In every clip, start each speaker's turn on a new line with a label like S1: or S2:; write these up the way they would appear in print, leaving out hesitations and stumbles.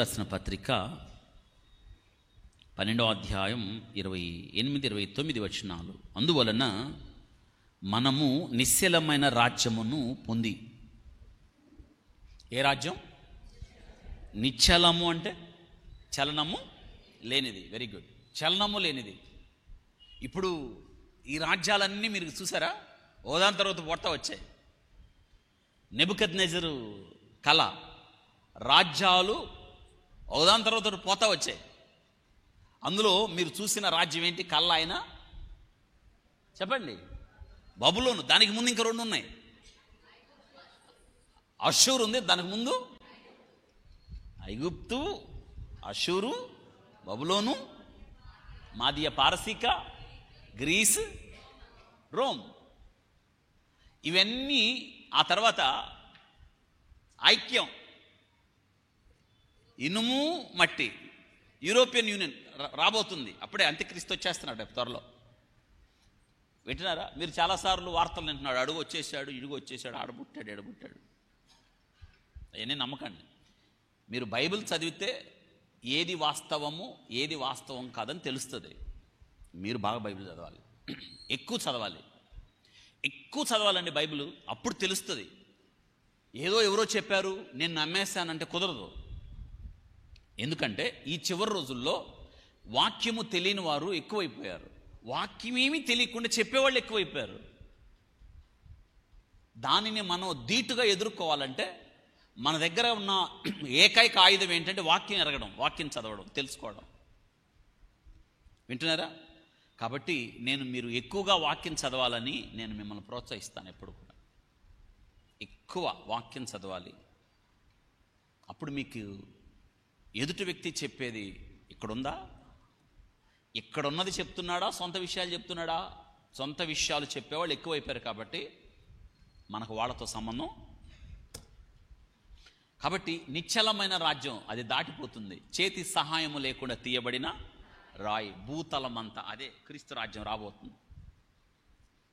S1: రాసిన పత్రిక 12వ అధ్యాయం 28-29 వచనాలు. అందువలన మనము నిశ్చలమైన రాజ్యమును పొంది. ఏ రాజ్యం? నిశ్చలము అంటే చలనము లేనిది. Very good. చలనము లేనిది. ఇప్పుడు ఈ రాజ్యాలన్నీ మీరు చూసారా? ఓదాని తర్వాత పొడతా వచ్చాయి. నెబుకద్నెజరు కళ, రాజ్యాలు ఓదాని తర్వాత పోతా వచ్చాయి. అందులో మీరు చూసిన రాజ్యం ఏంటి? కళ్ళ ఆయన చెప్పండి. బబులోను. దానికి ముందు ఇంకా రెండు ఉన్నాయి. అషూరు ఉంది, దానికి ముందు ఐగుప్తు, అషూరు, బబులోను, మాదియ పారసీక, గ్రీస్, రోమ్. ఇవన్నీ ఆ తర్వాత ఐక్యం, ఇనుము మట్టి, యూరోపియన్ యూనియన్ రాబోతుంది. అప్పుడే అంత్యక్రీస్తు వచ్చేస్తున్నాడు త్వరలో. వింటున్నారా? మీరు చాలాసార్లు వార్తలు వింటున్నాడు, అడుగు వచ్చేసాడు, ఇడుగు వచ్చేసాడు, ఆడబుట్టాడు, ఎడబుట్టాడు. అవన్నీ నమ్మకండి. మీరు బైబిల్ చదివితే ఏది వాస్తవము ఏది వాస్తవం కాదని తెలుస్తుంది. మీరు బాగా బైబిల్ చదవాలి, ఎక్కువ చదవాలి, ఎక్కువ చదవాలండి బైబిల్. అప్పుడు తెలుస్తుంది. ఏదో ఎవరో చెప్పారు నేను నమ్మేశానంటే కుదరదు. ఎందుకంటే ఈ చివరి రోజుల్లో వాక్యము తెలియని వారు ఎక్కువైపోయారు. వాక్యమేమీ తెలియకుండా చెప్పేవాళ్ళు ఎక్కువైపోయారు. దానిని మనం ధీటుగా ఎదుర్కోవాలంటే మన దగ్గర ఉన్న ఏకైక ఆయుధం ఏంటంటే వాక్యం ఎరగడం, వాక్యం చదవడం, తెలుసుకోవడం. వింటున్నారా? కాబట్టి మీరు ఎక్కువగా వాక్యం చదవాలని నేను మిమ్మల్ని ప్రోత్సహిస్తాను. ఎప్పుడు కూడా ఎక్కువ వాక్యం చదవాలి. అప్పుడు మీకు ఎదుటి వ్యక్తి చెప్పేది ఇక్కడుందా, ఇక్కడున్నది చెప్తున్నాడా, సొంత విషయాలు చెప్తున్నాడా? సొంత విషయాలు చెప్పేవాళ్ళు ఎక్కువైపోయారు. కాబట్టి మనకు వాళ్ళతో సంబంధం. కాబట్టి నిశ్చలమైన రాజ్యం అది దాటిపోతుంది. చేతి సహాయము లేకుండా తీయబడిన రాయి, భూతలమంతా. అదే క్రీస్తు రాజ్యం రాబోతుంది.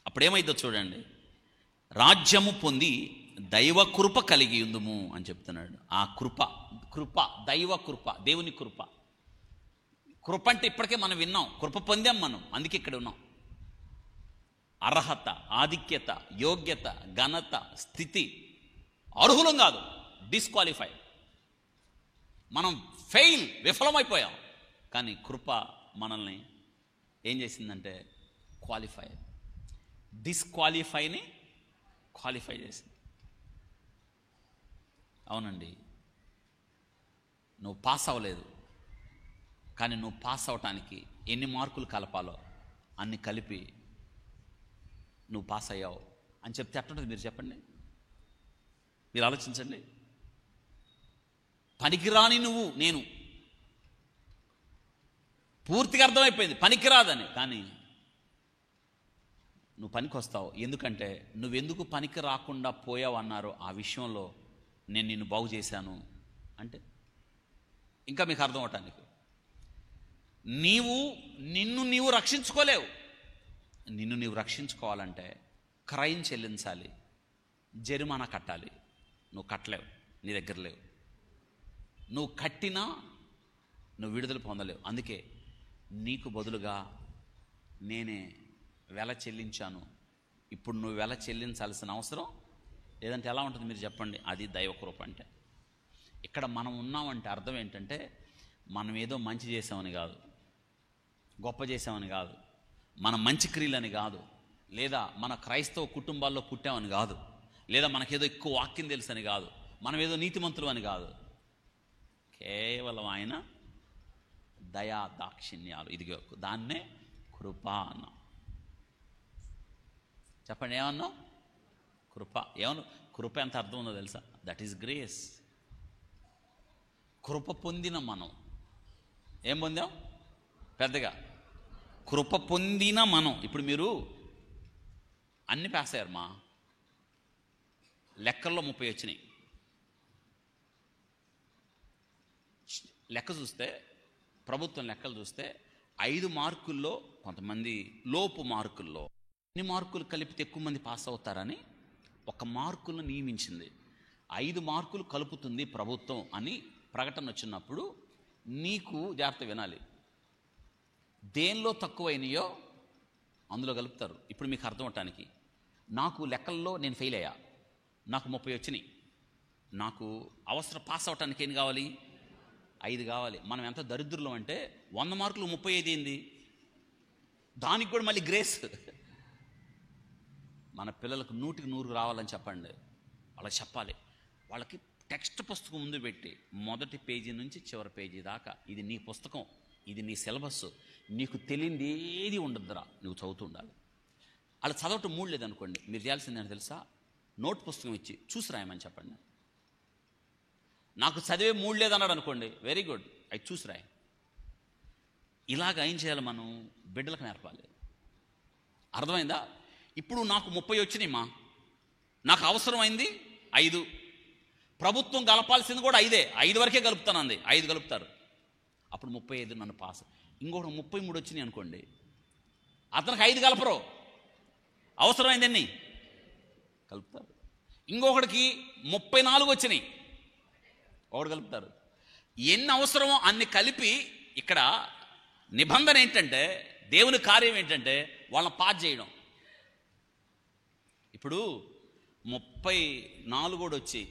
S1: అప్పుడేమైందో చూడండి. రాజ్యము పొంది దైవ కృప కలిగి ఉందుము అని చెప్తున్నాడు. ఆ కృప దైవ కృప, దేవుని కృప. కృప అంటే ఇప్పటికే మనం విన్నాం, కృప పొందాం మనం, అందుకే ఇక్కడ ఉన్నాం. అర్హత, ఆధిక్యత, యోగ్యత, ఘనత, స్థితి. అర్హులం కాదు, డిస్క్వాలిఫై. మనం ఫెయిల్, విఫలమైపోయాం. కానీ కృప మనల్ని ఏం చేసిందంటే క్వాలిఫై, డిస్క్వాలిఫైని క్వాలిఫై చేసింది. అవునండి, నువ్వు పాస్ అవ్వలేదు, కానీ నువ్వు పాస్ అవటానికి ఎన్ని మార్కులు కలపాలో అన్ని కలిపి నువ్వు పాస్ అయ్యావు అని చెప్తే అట్టుంటుంది. మీరు చెప్పండి, మీరు ఆలోచించండి. పనికిరాని నేను పూర్తిగా అర్థమైపోయింది పనికిరాదని. కానీ నువ్వు పనికి వస్తావు. ఎందుకంటే నువ్వెందుకు పనికి రాకుండా పోయావు అన్నారో ఆ విషయంలో నేను నిన్ను బాగు చేశాను అంటే ఇంకా మీకు అర్థం అవటానికి. నిన్ను నీవు రక్షించుకోలేవు. నిన్ను నీవు రక్షించుకోవాలంటే క్రైమ్ చెల్లించాలి, జరిమానా కట్టాలి. నువ్వు కట్టలేవు, నీ దగ్గర లేవు. నువ్వు కట్టినా నువ్వు విడుదల పొందలేవు. అందుకే నీకు బదులుగా నేనే వెల చెల్లించాను. ఇప్పుడు నువ్వు వెల చెల్లించాల్సిన అవసరం లేదంటే ఎలా ఉంటుంది మీరు చెప్పండి? అది దైవకృప అంటే. ఇక్కడ మనం ఉన్నామంటే అర్థం ఏంటంటే మనం ఏదో మంచి చేసామని కాదు, గొప్ప చేసామని కాదు, మన మంచి క్రియలని కాదు, లేదా మన క్రైస్తవ కుటుంబాల్లో పుట్టామని కాదు, లేదా మనకేదో ఎక్కువ వాక్యం తెలుసని కాదు, మనం ఏదో నీతిమంతులు అని కాదు. కేవలం ఆయన దయా దాక్షిణ్యాలు. ఇదిగో దాన్నే కృప అన్నాం. చెప్పండి, ఏమన్నాం? కృప. ఏమన్నా కృప ఎంత అర్థం ఉందో తెలుసా? That is grace. కృప పొందిన మనం ఏం పొందాం? పెద్దగా కృప పొందిన మనం. ఇప్పుడు మీరు అన్ని పాస్ అయ్యారు. మా లెక్కల్లో 30 వచ్చినాయి. లెక్క చూస్తే, ప్రభుత్వం లెక్కలు చూస్తే 5 మార్కుల్లో కొంతమంది లోపు మార్కుల్లో ఎన్ని మార్కులు కలిపితే ఎక్కువ మంది పాస్ అవుతారని ఒక మార్కులను నియమించింది. 5 మార్కులు కలుపుతుంది ప్రభుత్వం అని ప్రకటన వచ్చినప్పుడు నీకు జాగ్రత్త వినాలి. దేనిలో తక్కువైనయో అందులో కలుపుతారు. ఇప్పుడు మీకు అర్థం అవటానికి, నాకు లెక్కల్లో నేను ఫెయిల్ అయ్యా, నాకు 30 వచ్చినాయి. నాకు అవసరం పాస్ అవటానికి ఏం కావాలి? 5 కావాలి. మనం ఎంత దరిద్రులం అంటే 100 మార్కులు 35 ఏంది? దానికి కూడా మళ్ళీ గ్రేస్. మన పిల్లలకు 100కి 100 రావాలని చెప్పండి, వాళ్ళకి చెప్పాలి. వాళ్ళకి టెక్స్ట్ పుస్తకం ముందు పెట్టి మొదటి పేజీ నుంచి చివరి పేజీ దాకా ఇది నీ పుస్తకం, ఇది నీ సిలబస్, నీకు తెలియంది ఏది ఉండదురా, నువ్వు చదువుతూ ఉండాలి. అలా చదవటం మూడు లేదనుకోండి, మీరు చేయాల్సిందని తెలుసా? నోట్ పుస్తకం ఇచ్చి చూసి రాయమని చెప్పండి. నాకు చదివే మూడు లేదన్నాడు అనుకోండి, వెరీ గుడ్, అవి చూసి రాయి. ఇలాగ ఏం చేయాలి? మనం బిడ్డలకు నేర్పాలి. అర్థమైందా? ఇప్పుడు నాకు 30 వచ్చినాయి మా, నాకు అవసరమైంది 5. ప్రభుత్వం కలపాల్సింది కూడా 5 వరకే కలుపుతానంది, 5 కలుపుతారు. అప్పుడు 35 నన్ను పాస్. ఇంకొకటి 33 వచ్చినాయి అనుకోండి, అతనికి 5 కలపరు, అవసరమైంది ఎన్ని కలుపుతారు. ఇంకొకటికి 34 వచ్చినాయి, ఒకటి కలుపుతారు. ఎన్ని అవసరమో అన్ని కలిపి. ఇక్కడ నిబంధన ఏంటంటే, దేవుని కార్యం ఏంటంటే వాళ్ళని పాస్ చేయడం. ఇప్పుడు 34 వచ్చి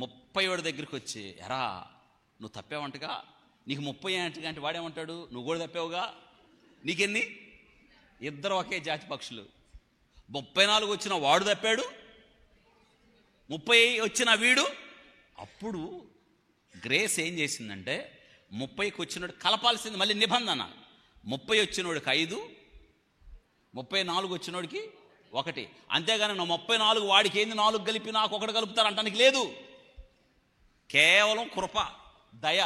S1: 30 దగ్గరికి వచ్చి, ఎరా నువ్వు తప్పావంటగా, నీకు 30 అంటే వాడేమంటాడు? నువ్వు కూడా తప్పావుగా, నీకెన్ని? ఇద్దరు ఒకే జాతి పక్షులు. 34 వచ్చిన వాడు తప్పాడు, 30 వచ్చిన వీడు. అప్పుడు గ్రేస్ ఏం చేసిందంటే, 30కి వచ్చినోడు కలపాల్సింది మళ్ళీ నిబంధన. 30 వచ్చినోడికి 5, 34 వచ్చినోడికి 1. అంతేగాని నా 34 వాడికి ఏంది 4 కలిపి నాకు 1 కలుపుతారు అంటానికి లేదు. కేవలం కృప, దయ.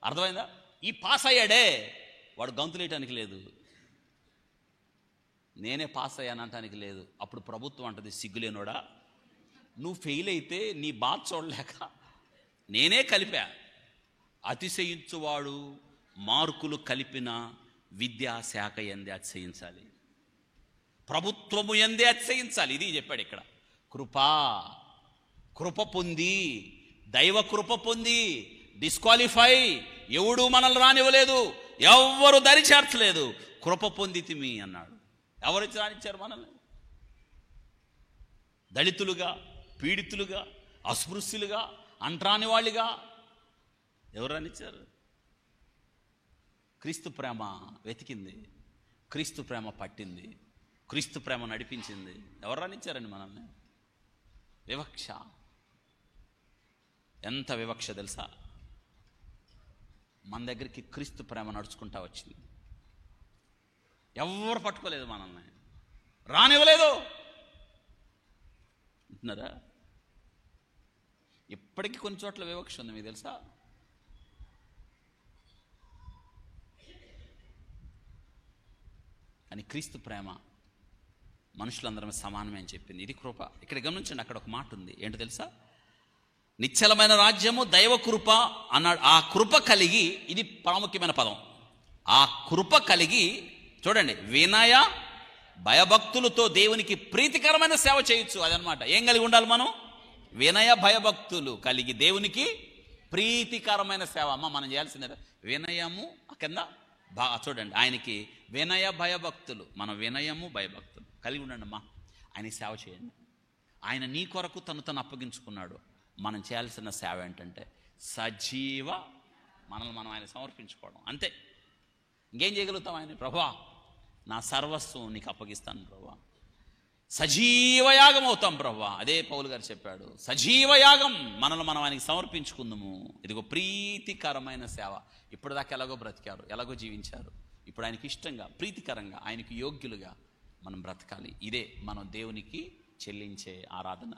S1: అర్థమైందా? ఈ పాస్ అయ్యాడే వాడు గంతులేయటానికి లేదు, నేనే పాస్ అయ్యాను అంటానికి లేదు. అప్పుడు ప్రభుత్వం అంటది, సిగ్గులేనోడా, నువ్వు ఫెయిల్ అయితే నీ బాధ చూడలేక నేనే కలిపా. అతిశయించువాడు మార్కులు కలిపిన విద్యాశాఖ ఎందే అతిశయించాలి, ప్రభుత్వము ఎందే అతిశయించాలి. ఇది చెప్పాడు ఇక్కడ. కృప పొంది, దైవ కృప పొంది డిస్క్వాలిఫై, ఎవడు మనల్ని రానివ్వలేదు, ఎవ్వరు దరి చేర్చలేదు, కృప పొందితిమి అన్నాడు. ఎవరిచ్చి రానిచ్చారు మనల్ని? దళితులుగా, పీడితులుగా, అస్పృశ్యులుగా, అంటరాని వాళ్ళుగా ఎవరు రానిచ్చారు? క్రీస్తు ప్రేమ వెతికింది, క్రీస్తు ప్రేమ పట్టింది, క్రీస్తు ప్రేమ నడిపించింది. ఎవరు రానిచ్చారండి మనల్ని? వివక్ష. ఎంత వివక్ష తెలుసా? మన దగ్గరికి క్రీస్తు ప్రేమ నడుచుకుంటా వచ్చింది. ఎవరు పట్టుకోలేదు మనల్ని, రానివ్వలేదు అంటున్నారా? ఇప్పటికీ కొన్ని చోట్ల వివక్ష ఉంది, మీకు తెలుసా? కానీ క్రీస్తు ప్రేమ మనుషులందరం సమానమే అని చెప్పింది. ఇది కృప. ఇక్కడ గమనించండి, అక్కడ ఒక మాట ఉంది, ఏంటో తెలుసా? నిశ్చలమైన రాజ్యము దైవ కృప అన్నాడు. ఆ కృప కలిగి, ఇది ప్రాముఖ్యమైన పదం, ఆ కృప కలిగి చూడండి, వినయ భయభక్తులతో దేవునికి ప్రీతికరమైన సేవ చేయొచ్చు. అదనమాట. ఏం కలిగి ఉండాలి మనం? వినయ భయభక్తులు కలిగి దేవునికి ప్రీతికరమైన సేవ. అమ్మ మనం చేయాల్సిందే వినయము. కింద చూడండి, ఆయనకి వినయ భయభక్తులు, మన వినయము భయభక్తులు కలిగి ఉండండి అమ్మా. ఆయన సేవ చేయండి. ఆయన నీ కొరకు తను అప్పగించుకున్నాడు. మనం చేయాల్సిన సేవ ఏంటంటే సజీవ, మనల్ని మనం ఆయన సమర్పించుకోవడం, అంతే. ఇంకేం చేయగలుగుతాం? ఆయన, ప్రభువా నా సర్వస్వం నీకు అప్పగిస్తాను ప్రభువా, సజీవయాగం అవుతాం ప్రభువా. అదే పౌలు గారు చెప్పాడు, సజీవయాగం, మనల్ని మనం ఆయనకి సమర్పించుకుందాము. ఇదిగో ప్రీతికరమైన సేవ. ఇప్పటిదాకా ఎలాగో బ్రతికారు, ఎలాగో జీవించారు, ఇప్పుడు ఆయనకి ఇష్టంగా, ప్రీతికరంగా, ఆయనకి యోగ్యులుగా మనం బ్రతకాలి. ఇదే మనం దేవునికి చెల్లించే ఆరాధన.